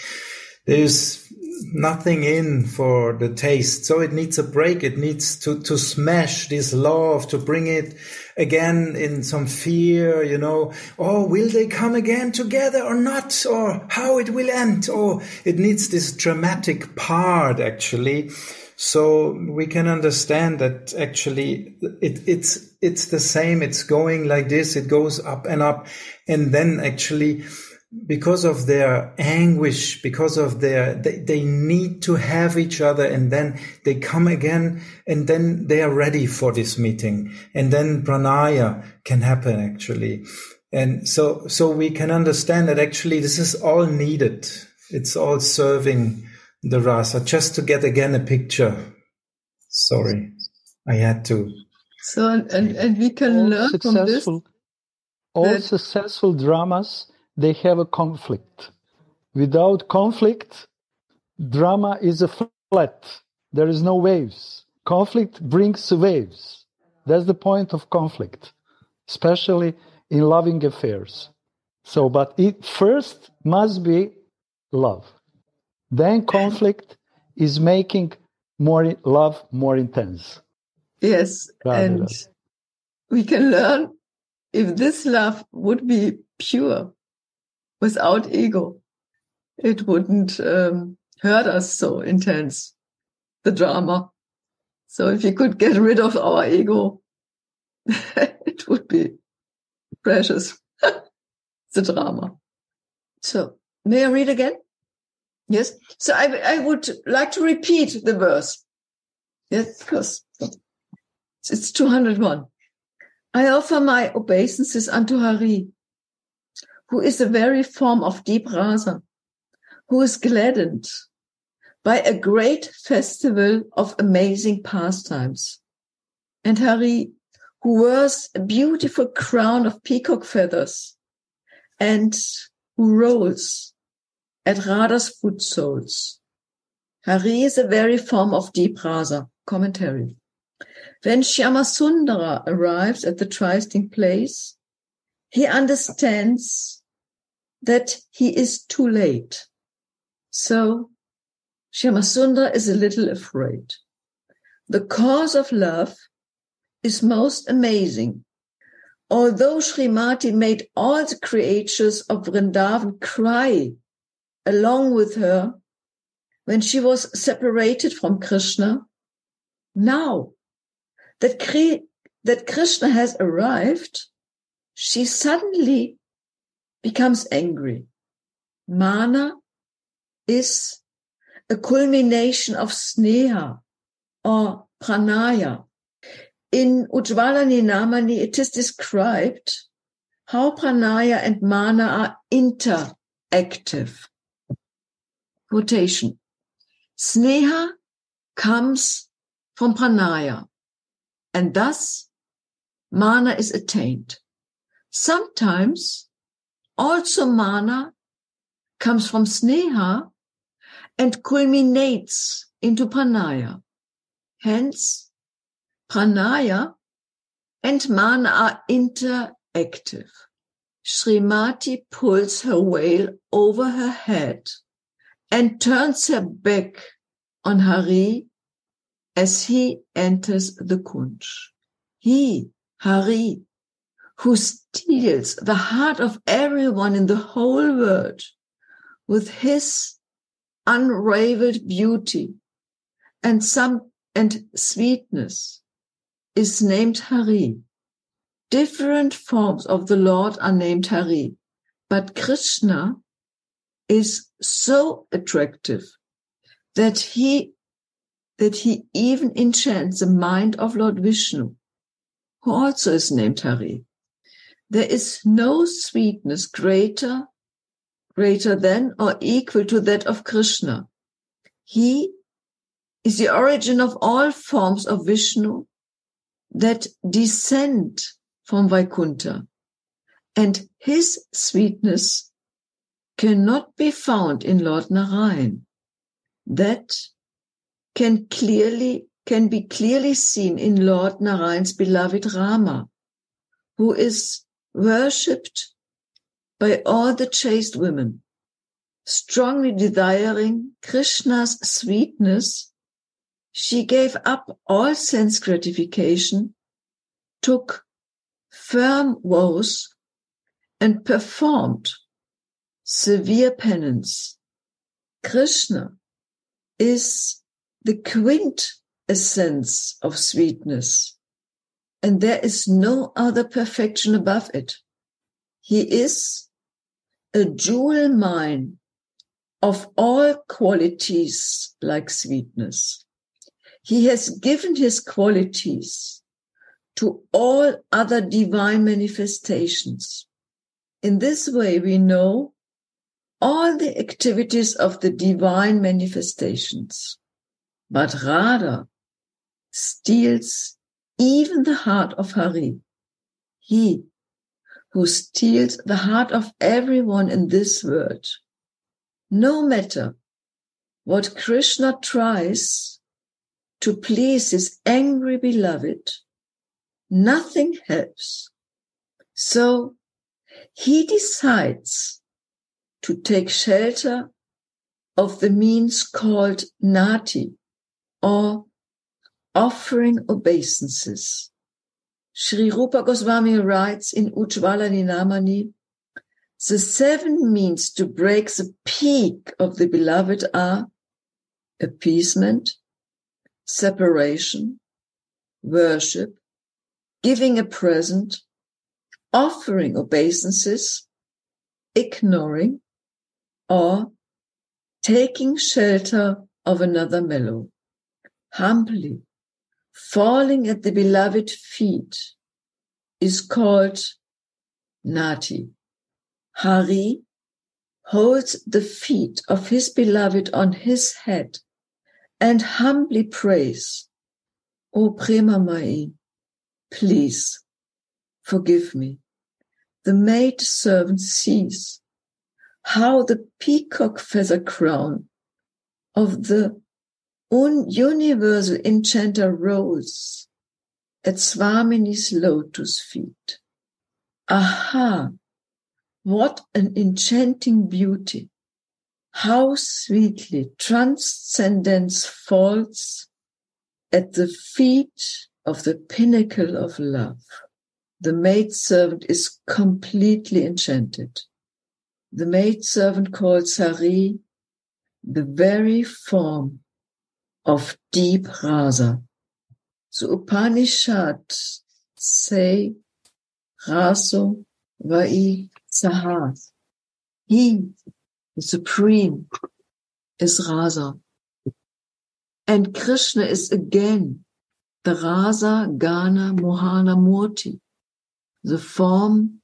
There's nothing in for the taste. So it needs a break. It needs to smash this love, to bring it again in some fear, oh, will they come again together or not? Or how it will end? Or it needs this dramatic part, actually. So we can understand that actually it's the same. It's going like this. It goes up and up. And then actually, because of their anguish, because of they need to have each other, and then they come again, and then they are ready for this meeting. And then pranaya can happen, actually. And so we can understand that actually this is all needed. It's all serving the rasa. Just to get again a picture. Sorry, I had to. So, and we can learn from this. All successful dramas, they have a conflict. Without conflict, drama is a flat. There is no waves. Conflict brings waves. That's the point of conflict, especially in loving affairs. So, but it first must be love. Then conflict is making love more intense. Yes, and we can learn, if this love would be pure, without ego, it wouldn't hurt us so intense, the drama. So if we could get rid of our ego, it would be precious, the drama. So, may I read again? Yes. So I would like to repeat the verse. Yes, because it's 201. I offer my obeisances unto Hari, who is the very form of deep rasa, who is gladdened by a great festival of amazing pastimes. And Hari, who wears a beautiful crown of peacock feathers and who rolls at Radha's foot soles. Hari is the very form of deep rasa. Commentary. When Shyamasundara arrives at the trysting place, he understands that he is too late. So Shyamasundara is a little afraid. The cause of love is most amazing. Although Srimati made all the creatures of Vrindavan cry along with her when she was separated from Krishna, now that Krishna has arrived, she suddenly becomes angry. Mana is a culmination of sneha or pranaya. In Ujjvalani Namani, it is described how pranaya and mana are interactive. Quotation. Sneha comes from pranaya, and thus mana is attained. Sometimes also mana comes from sneha and culminates into pranaya. Hence, pranaya and mana are interactive. Srimati pulls her veil over her head and turns her back on Hari as he enters the kunj. He, Hari, who steals the heart of everyone in the whole world with his unrivaled beauty and sweetness, is named Hari. Different forms of the Lord are named Hari, but Krishna is so attractive that he even enchants the mind of Lord Vishnu, who also is named Hari. There is no sweetness greater than or equal to that of Krishna. He is the origin of all forms of Vishnu that descend from Vaikuntha, and his sweetness cannot be found in Lord Narayan. That can be clearly seen in Lord Narayan's beloved Rama, who is worshipped by all the chaste women. Strongly desiring Krishna's sweetness, she gave up all sense gratification, took firm vows, and performed severe penance. Krishna is the quintessence of sweetness, and there is no other perfection above it. He is a jewel mine of all qualities like sweetness. He has given his qualities to all other divine manifestations. In this way, we know all the activities of the divine manifestations. But Radha steals even the heart of Hari. He who steals the heart of everyone in this world. No matter what Krishna tries to please his angry beloved, nothing helps. So he decides to take shelter of the means called nati, or offering obeisances. Sri Rupa Goswami writes in Ujjvala Ninamani, the 7 means to break the peak of the beloved are appeasement, separation, worship, giving a present, offering obeisances, ignoring, or taking shelter of another mellow. Humbly falling at the beloved feet is called nati. Hari holds the feet of his beloved on his head and humbly prays, O Premamai, please forgive me. The maid servant sees how the peacock feather crown of the universal enchanter rolls at Swamini's lotus feet. Aha! What an enchanting beauty! How sweetly transcendence falls at the feet of the pinnacle of love. The maidservant is completely enchanted. The maidservant calls Hari the very form of deep rasa. The Upanishads say, Raso vai saha. He, the Supreme, is rasa. And Krishna is again the Rasa Gana Mohana Murti, the form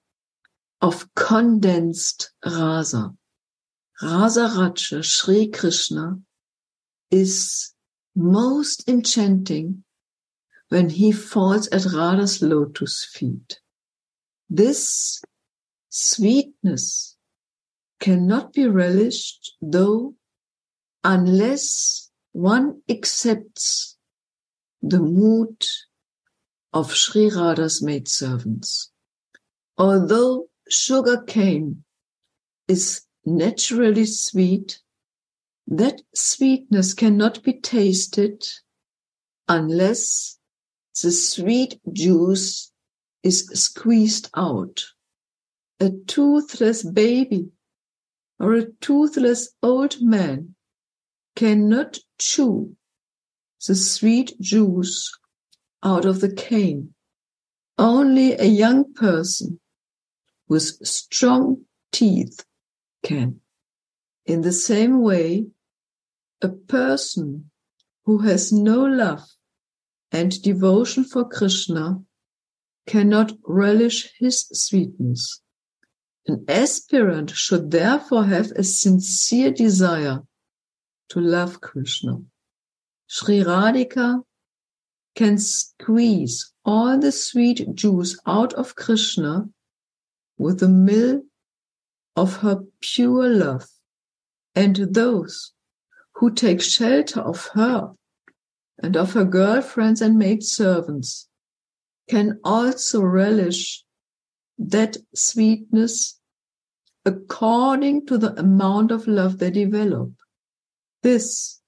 of condensed rasa. Rasa Raja Sri Krishna is most enchanting when he falls at Radha's lotus feet. This sweetness cannot be relished, though, unless one accepts the mood of Sri Radha's maidservants. Although sugar cane is naturally sweet, that sweetness cannot be tasted unless the sweet juice is squeezed out. A toothless baby or a toothless old man cannot chew the sweet juice out of the cane. Only a young person with strong teeth can. In the same way, a person who has no love and devotion for Krishna cannot relish his sweetness. An aspirant should therefore have a sincere desire to love Krishna. Sri Radhika can squeeze all the sweet juice out of Krishna with the milk of her pure love, and those who take shelter of her and of her girlfriends and maidservants can also relish that sweetness according to the amount of love they develop. This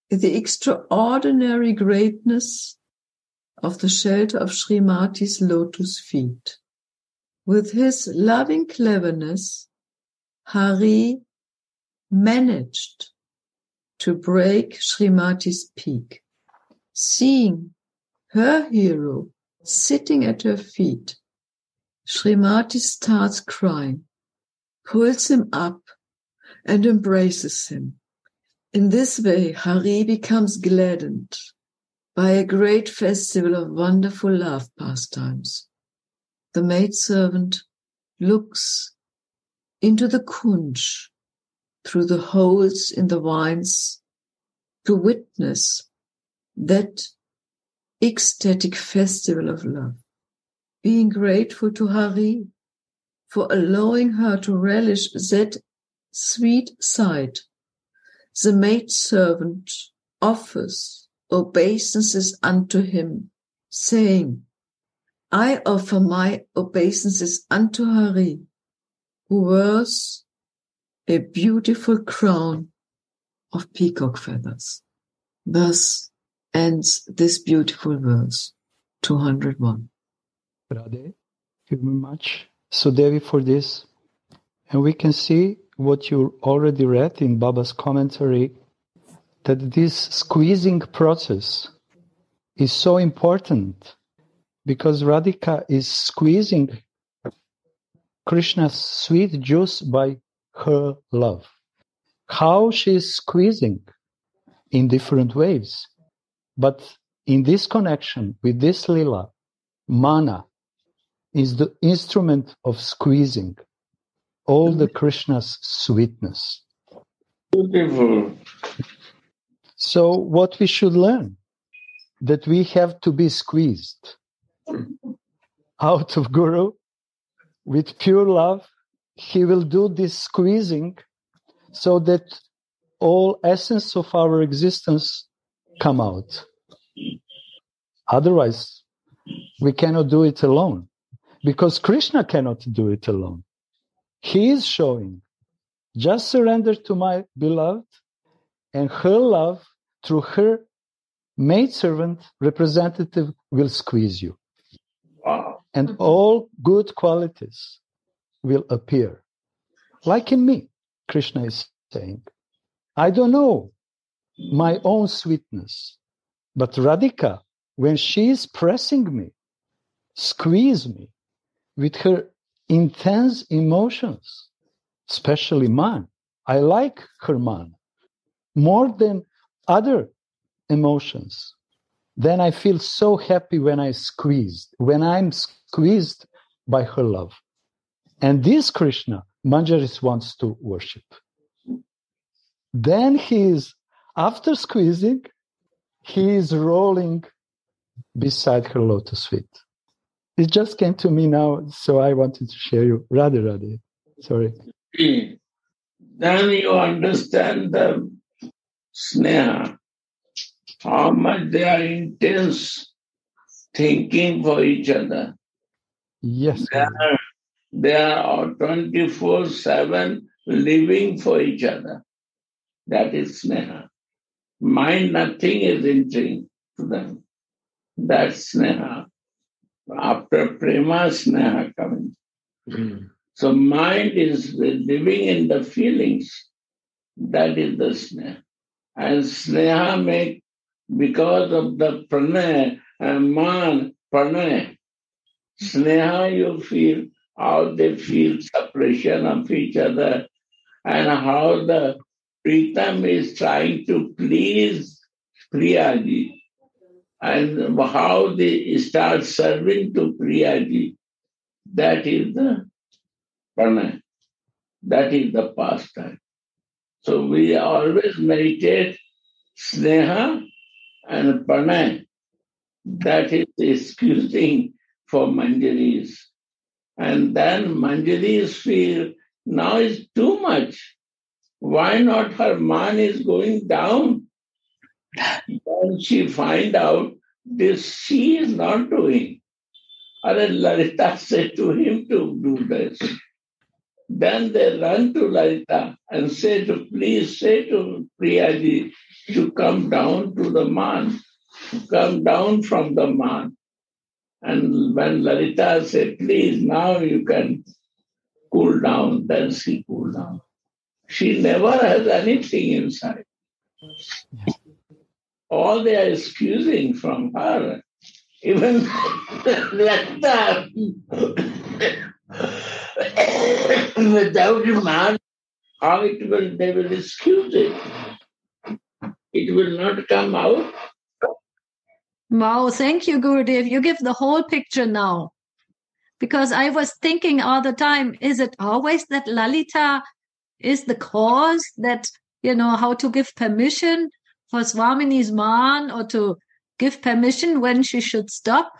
is the extraordinary greatness of the shelter of Srimati's lotus feet. With his loving cleverness, Hari managed to break Srimati's peak. Seeing her hero sitting at her feet, Srimati starts crying, pulls him up, and embraces him. In this way, Hari becomes gladdened by a great festival of wonderful love pastimes. The maidservant looks into the kunj through the holes in the vines to witness that ecstatic festival of love. Being grateful to Hari for allowing her to relish that sweet sight, the maidservant offers obeisances unto him, saying, I offer my obeisances unto Hari, who wears a beautiful crown of peacock feathers. Thus ends this beautiful verse, 201. Radha, thank you very much, Sudevi, for this. And we can see what you already read in Baba's commentary, that this squeezing process is so important because Radhika is squeezing Krishna's sweet juice by her love. How she is squeezing? In different ways. But in this connection with this lila, mana is the instrument of squeezing all the Krishna's sweetness. Beautiful. So what we should learn? That we have to be squeezed out of Guru with pure love. He will do this squeezing so that all essence of our existence come out. Otherwise, we cannot do it alone, because Krishna cannot do it alone. He is showing, just surrender to my beloved, and her love through her maidservant representative will squeeze you. Wow. And all good qualities will appear. Like in me, Krishna is saying, I don't know my own sweetness, but Radhika, when she is pressing me, squeeze me with her intense emotions, especially man. I like her man more than other emotions. Then I feel so happy when I'm squeezed by her love. And this Krishna, Manjaris wants to worship. Then after squeezing, he is rolling beside her lotus feet. It just came to me now, so I wanted to share you. Radha. Sorry. Then you understand the sneha, how much they are intense thinking for each other. Yes. They are 24/7 living for each other. That is sneha. Mind, nothing is entering to them. That's sneha. After prema, sneha coming. So mind is living in the feelings. That is the sneha. And sneha make, because of the pranay, man, pranay, sneha you feel how they feel separation of each other and how the Pritam is trying to please Priyaji and how they start serving to Priyaji. That is the pranay. That is the pastime. So we always meditate sneha and pranay. That is excusing for Manjaris. And then Manjaris feel now is too much. Why not her man is going down? Then she find out this she is not doing. Or Lalita said to him to do this. Then they run to Lalita and say to, please say to Priyaji to come down to the man, come down from the man. And when Lalita said, please now you can cool down, then she cool down. She never has anything inside. All they are excusing from her. Even Lalita, without a man, how it will, they will excuse it. It will not come out. Wow, thank you, Gurudev. You give the whole picture now. Because I was thinking all the time, is it always that Lalita is the cause that, how to give permission for Swamini's man or to give permission when she should stop?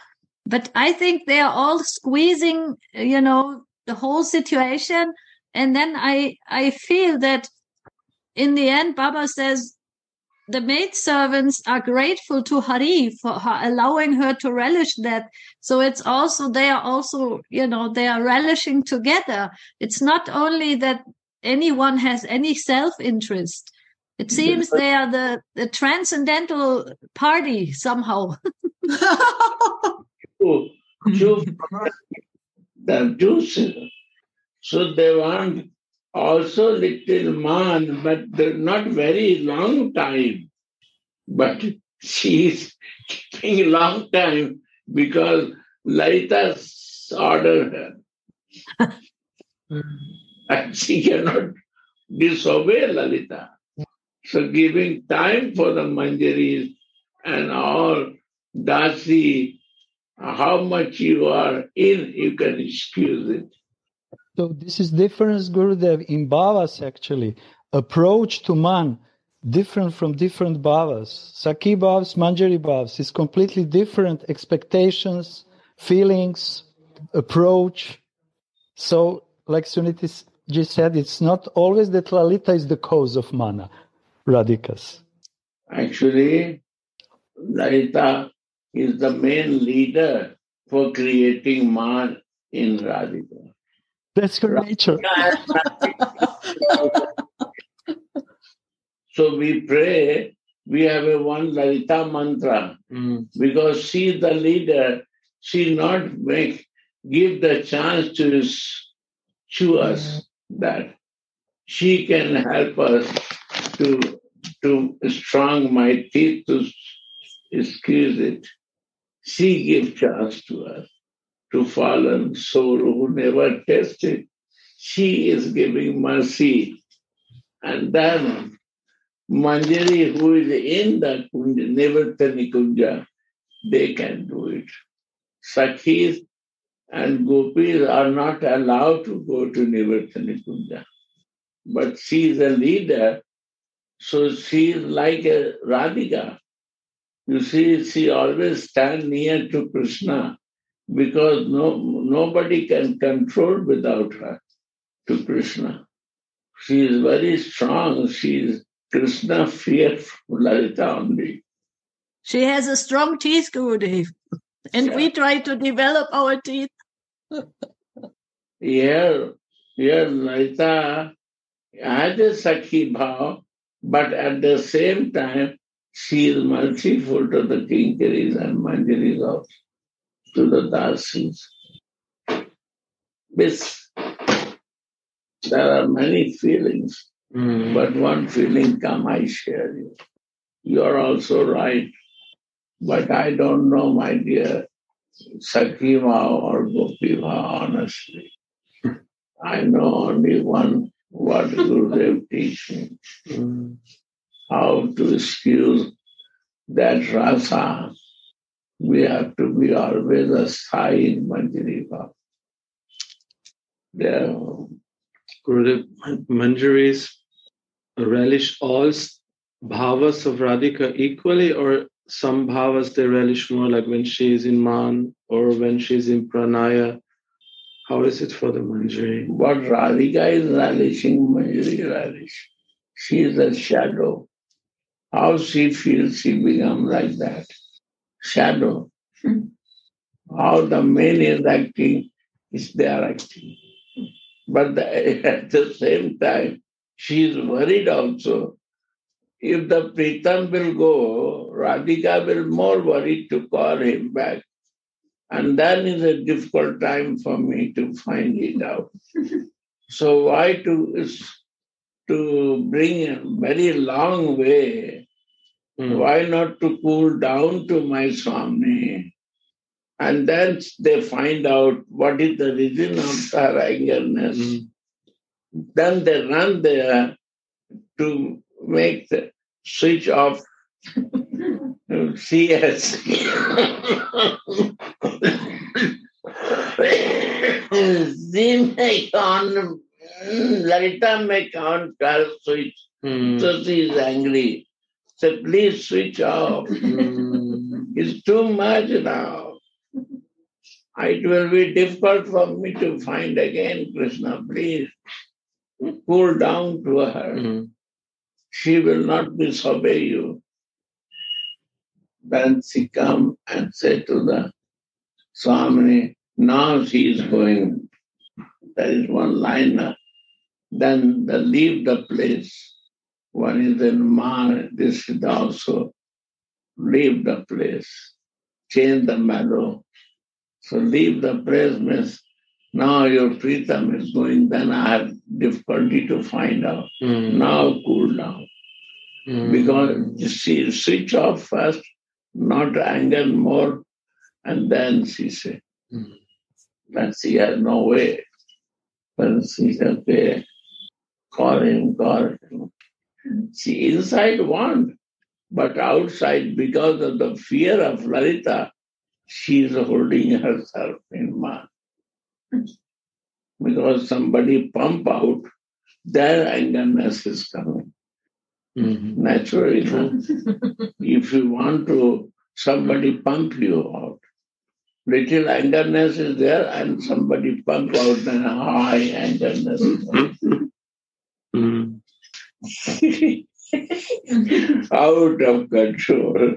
But I think they are all squeezing, the whole situation. And then I feel that in the end, Baba says, the maidservants are grateful to Hari for her allowing her to relish that. So it's also, they are relishing together. It's not only that anyone has any self-interest. It seems they are the transcendental party somehow. So they want also little man, but not very long time. But she is keeping a long time because Lalita ordered her. And she cannot disobey Lalita. So giving time for the Manjaris and all Dasi, how much you are in, you can excuse it. So this is difference, Gurudev, in bhavas actually. Approach to man, different from different bhavas. Sakhi bhavas, Manjari bhavas is completely different expectations, feelings, approach. So, like Sudhanidhi just said, it's not always that Lalita is the cause of mana, Radhikas. Actually, Lalita is the main leader for creating man in Radhika. That's her nature. So we pray, we have a one Lalita mantra because she is the leader. She not give the chance to us that she can help us to strong my teeth to excuse it. She gives chance to us. To fallen soul who never tasted, she is giving mercy. And then Manjari, who is in the Kunja, Nivartani Kunja, they can do it. Sakhis and Gopis are not allowed to go to Nivartani Kunja. But she is a leader, so she is like a Radhika. You see, she always stands near to Krishna because nobody can control without her to Krishna. She is very strong. She is Krishna fearful, Lalita only. She has a strong teeth, Gurudev. And we try to develop our teeth. Here, Lalita has a Sakhi bhav, but at the same time, she is merciful to the Kinkaris and Manjaris also, to the Dasis. There are many feelings, but one feeling I share you. You are also right, but I don't know, my dear, Sakhi bhav or Gopi bhav, honestly. I know only one, what Gurudev teach me. How to excuse that rasa. We have to be always a sthai in Manjari bhav. Gurudev, Manjaris relish all bhavas of Radhika equally, or some bhavas they relish more, like when she is in Man or when she is in Pranaya? How is it for the Manjari? What Radhika is relishing, Manjari relish. She is a shadow. How she feels, she becomes like that. Shadow. How the man is acting, is their acting. But at the same time, she is worried also. If the Pritam will go, Radhika will more worried to call him back. And then is a difficult time for me to find it out. So why to bring a very long way? Why not to cool down to my Swami? And then they find out what is the reason of her angerness. Then they run there to make the switch off. She has Lalita make on her switch. So she is angry. So please switch off. It's too much now. It will be difficult for me to find again, Krishna. Please cool down to her. She will not disobey you. Then she come and say to the Swami, now she is going. There is one line. Then they leave the place. One is in Man, this is also leave the place. Change the meadow. So leave the place means now your Pritam is going, then I have difficulty to find out. Now cool down. Because she switch off first, not anger more, and then she say, then she has no way. Then she said, okay, call him. She inside want, but outside, because of the fear of Lalita, she is holding herself in mind. Because somebody pump out, their angerness is coming. Naturally, if you want to, somebody pump you out. Little angerness is there and somebody pump out, then high angerness is out of control.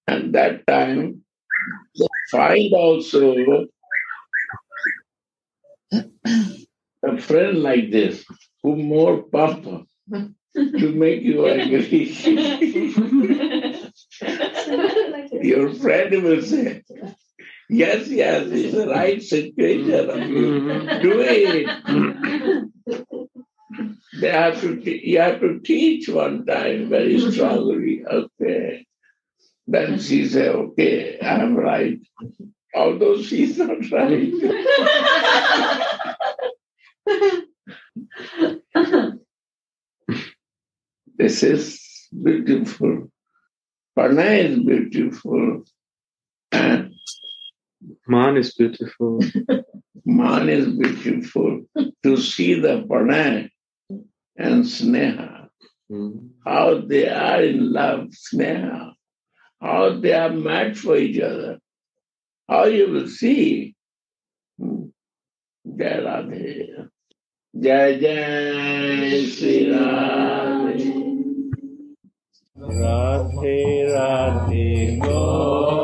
And that time, they find also a friend like this, who more pump to make you angry. Your friend will say, yes, it's the right situation. Do it. You have to teach one time very strongly. Okay. Then she said, okay, I'm right. Although she's not right. This is beautiful. Pranay is beautiful. And Man is beautiful. Man is beautiful. To see the Pranay and Sneha. how they are in love, sneha, how they are mad for each other, how you will see. Jai Radhe. Jai Jai Sri Radhe. Radhe Radhe Gaur.